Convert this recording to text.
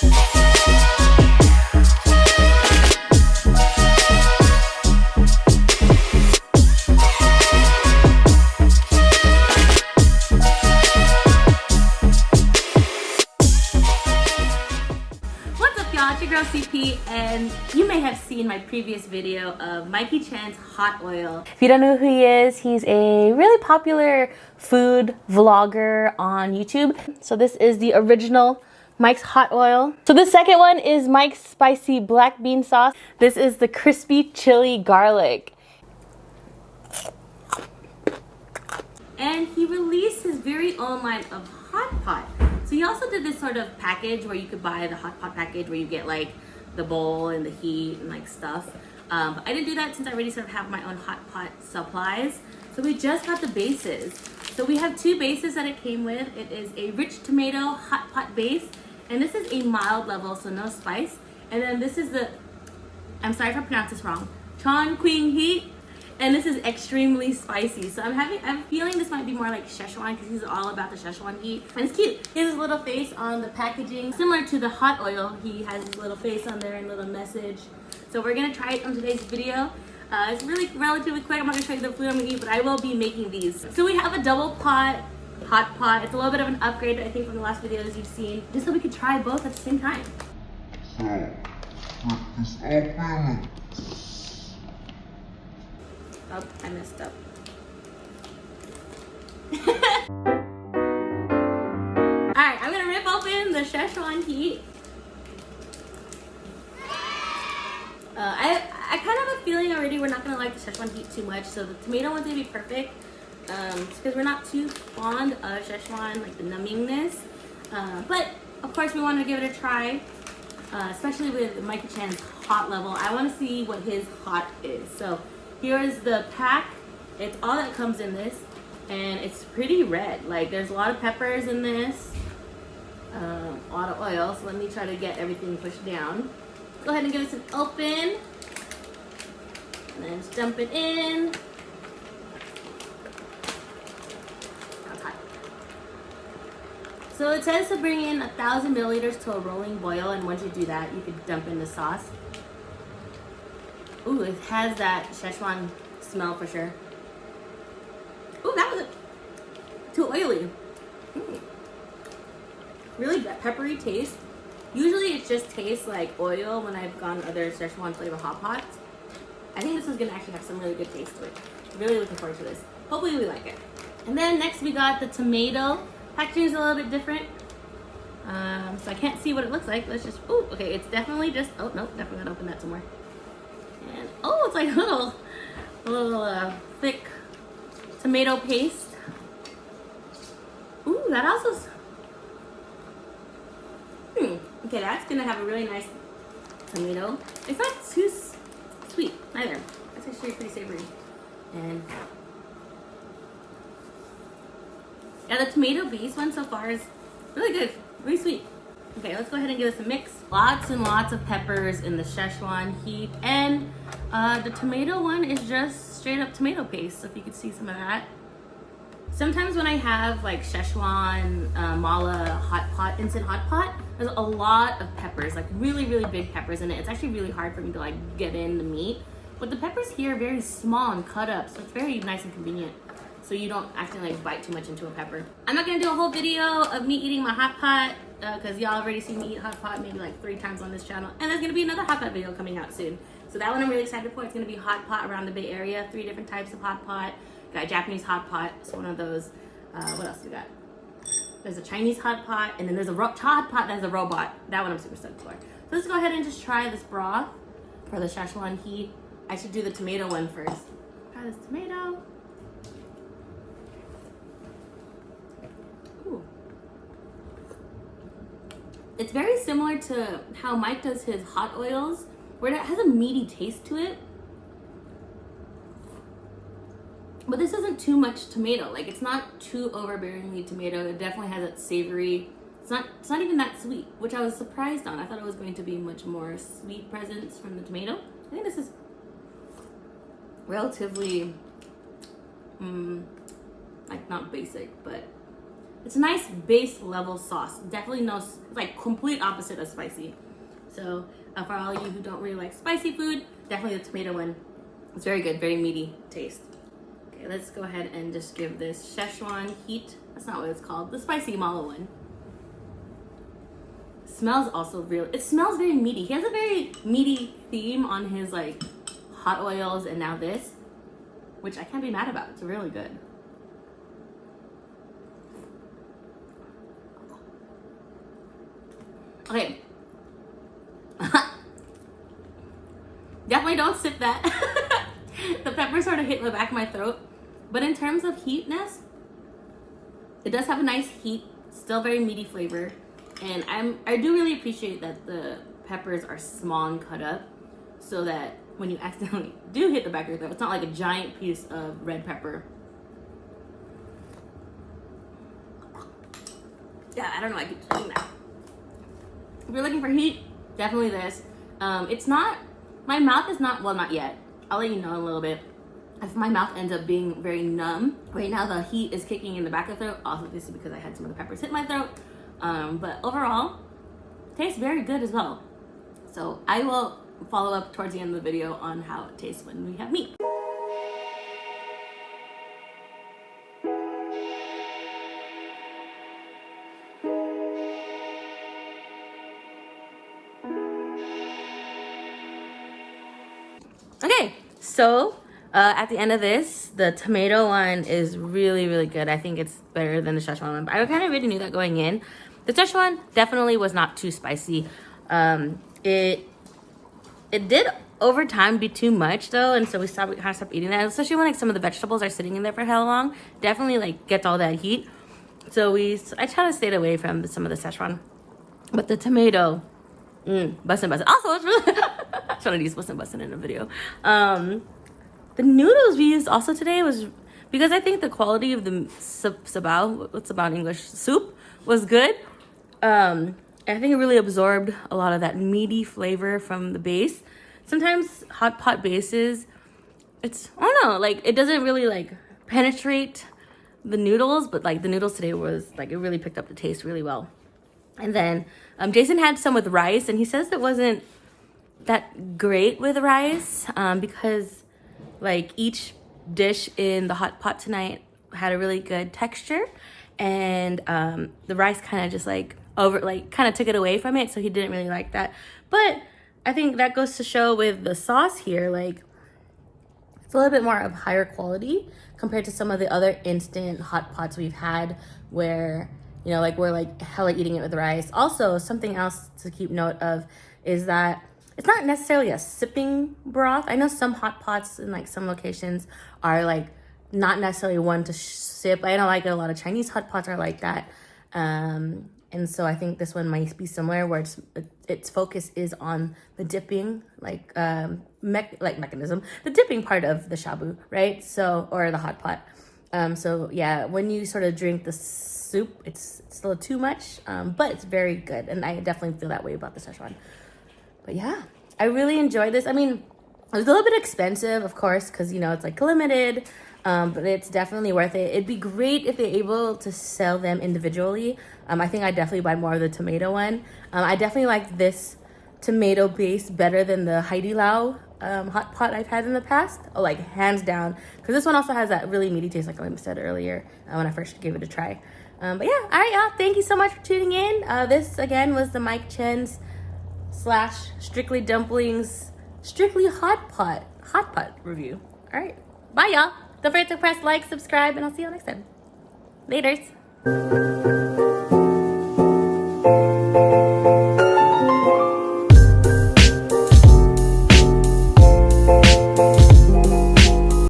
And you may have seen my previous video of Mikey Chen's hot oil. If you don't know who he is, he's a really popular food vlogger on YouTube. So this is the original Mike's hot oil. So the second one is Mike's spicy black bean sauce. This is the crispy chili garlic. And he released his very own line of hot pot. So he also did this sort of package where you could buy the hot pot package where you get like the bowl and the heat and like stuff. But I didn't do that since I already sort of have my own hot pot supplies. So we just got the bases. So we have two bases that it came with. It is a rich tomato hot pot base, and this is a mild level, so no spice. And then this is the, I'm sorry if I pronounce this wrong, Chongqing Heat. And this is extremely spicy. So I'm feeling this might be more like Szechuan because he's all about the Szechuan heat. And it's cute. He has his little face on the packaging. Similar to the hot oil, he has his little face on there and a little message. So we're gonna try it on today's video. It's really relatively quick. I'm not gonna show you the food I'm gonna eat, but I will be making these. So we have a double pot, hot pot. It's a little bit of an upgrade, I think, from the last videos you've seen, just so we could try both at the same time. So, rip this open. Oh, I messed up. Alright, I'm gonna rip open the Szechuan Heat. I kind of have a feeling already we're not gonna like the Szechuan Heat too much, so the tomato one's gonna be perfect. Because we're not too fond of Szechuan, like the nummingness. But of course we wanted to give it a try, especially with Mikey Chen's hot level. I want to see what his hot is. So here's the pack. It's all that comes in this, and it's pretty red. Like there's a lot of peppers in this, a lot of oil. So let me try to get everything pushed down. Go ahead and give this an open, and then just dump it in. That's hot. So it says to bring in 1,000 milliliters to a rolling boil, and once you do that, you could dump in the sauce. Ooh, it has that Szechuan smell for sure. Ooh, that was too oily. Really peppery taste. Usually it just tastes like oil when I've gone other Szechuan flavor hot pots. I think this is gonna actually have some really good taste to it. Really looking forward to this. Hopefully we like it. And then next we got the tomato. Packaging is a little bit different. So I can't see what it looks like. Let's just, ooh, okay, it's definitely just, oh no, definitely gotta open that some more. And oh, it's like a little thick tomato paste. Ooh, that also, okay, that's gonna have a really nice tomato. It's not too sweet either. That's actually pretty savory. And yeah, the tomato base one so far is really good, really sweet. Okay, let's go ahead and give this a mix. Lots and lots of peppers in the Szechuan Heat, and the tomato one is just straight up tomato paste, so if you could see some of that. Sometimes when I have like Szechuan mala hot pot, instant hot pot, there's a lot of peppers, like really, really big peppers in it. It's actually really hard for me to like get in the meat. But the peppers here are very small and cut up, so it's very nice and convenient. So you don't actually like bite too much into a pepper. I'm not gonna do a whole video of me eating my hot pot, because y'all already seen me eat hot pot maybe like 3 times on this channel. And there's gonna be another hot pot video coming out soon. So that one I'm really excited for. It's gonna be hot pot around the Bay Area, 3 different types of hot pot. Got a Japanese hot pot, so one of those. What else do we got? There's a Chinese hot pot, and then there's a hot pot that has a robot. That one I'm super stoked for. So let's go ahead and just try this broth for the Szechuan Heat. I should do the tomato one first. Try this tomato. Ooh. It's very similar to how Mike does his hot oils, where it has a meaty taste to it. But this isn't too much tomato. Like, it's not too overbearingly tomato. It definitely has that savory. It's not even that sweet, which I was surprised on. I thought it was going to be much more sweet presence from the tomato. I think this is relatively, like not basic, but It's a nice base level sauce. Definitely no, like complete opposite of spicy. So for all of you who don't really like spicy food, definitely the tomato one. It's very good, very meaty taste. Okay, let's go ahead and just give this Szechuan Heat. That's not what it's called. The spicy malo one. Smells also real. It smells very meaty. He has a very meaty theme on his like hot oils, and now this, which I can't be mad about. It's really good. Okay. Definitely don't sip that. The pepper sort of hit the back of my throat. But in terms of heatness, it does have a nice heat, still very meaty flavor. And I do really appreciate that the peppers are small and cut up so that when you accidentally do hit the back of your throat, it's not like a giant piece of red pepper. Yeah, I don't know why I keep saying that. If you're looking for heat, definitely this. It's not, my mouth is not, well, not yet. I'll let you know in a little bit. If my mouth ends up being very numb, right now the heat is kicking in the back of the throat. Also, this is because I had some of the peppers hit my throat. But overall, tastes very good as well. So I will follow up towards the end of the video on how it tastes when we have meat. Okay, so at the end of this, the tomato one is really, really good. I think it's better than the Szechuan one, but I kind of already knew that going in. The Szechuan definitely was not too spicy. It did over time be too much though, and so we kind of stopped eating that. Especially when like some of the vegetables are sitting in there for hell long, definitely like gets all that heat. So I try to stay away from some of the Szechuan, but the tomato, bussin'. Also, it's really trying to use bussin' in a video. The noodles we used also today was because I think the quality of the sabao, what's sabao in English, soup was good. I think it really absorbed a lot of that meaty flavor from the base. Sometimes hot pot bases, it's, I don't know, like it doesn't really like penetrate the noodles, but like the noodles today was like, it really picked up the taste really well. And then Jason had some with rice, and he says it wasn't that great with rice because like each dish in the hot pot tonight had a really good texture, and the rice kind of just like kind of took it away from it, so he didn't really like that. But I think that goes to show with the sauce here, like it's a little bit more of higher quality compared to some of the other instant hot pots we've had where, you know, like we're like hella eating it with rice. Also, something else to keep note of is that it's not necessarily a sipping broth. I know some hot pots in like some locations are like not necessarily one to sip. I know like a lot of Chinese hot pots are like that. And so I think this one might be similar, where its focus is on the dipping, like mechanism, the dipping part of the shabu, right? So, or the hot pot. So yeah, when you sort of drink the soup, it's still too much, but it's very good, and I definitely feel that way about the Szechuan. But yeah, I really enjoyed this. I mean, it was a little bit expensive, of course, because, you know, it's like limited, but it's definitely worth it. It'd be great if they're able to sell them individually. I think I'd definitely buy more of the tomato one. I definitely like this tomato base better than the Haidi Lao hot pot I've had in the past. Oh, like hands down, because this one also has that really meaty taste, like I said earlier when I first gave it a try. But yeah, all right, y'all. Thank you so much for tuning in. This again was the Mike Chen's / Strictly Dumplings Strictly hot pot review. All right, bye y'all. Don't forget to press like, subscribe, and I'll see you next time. Laters.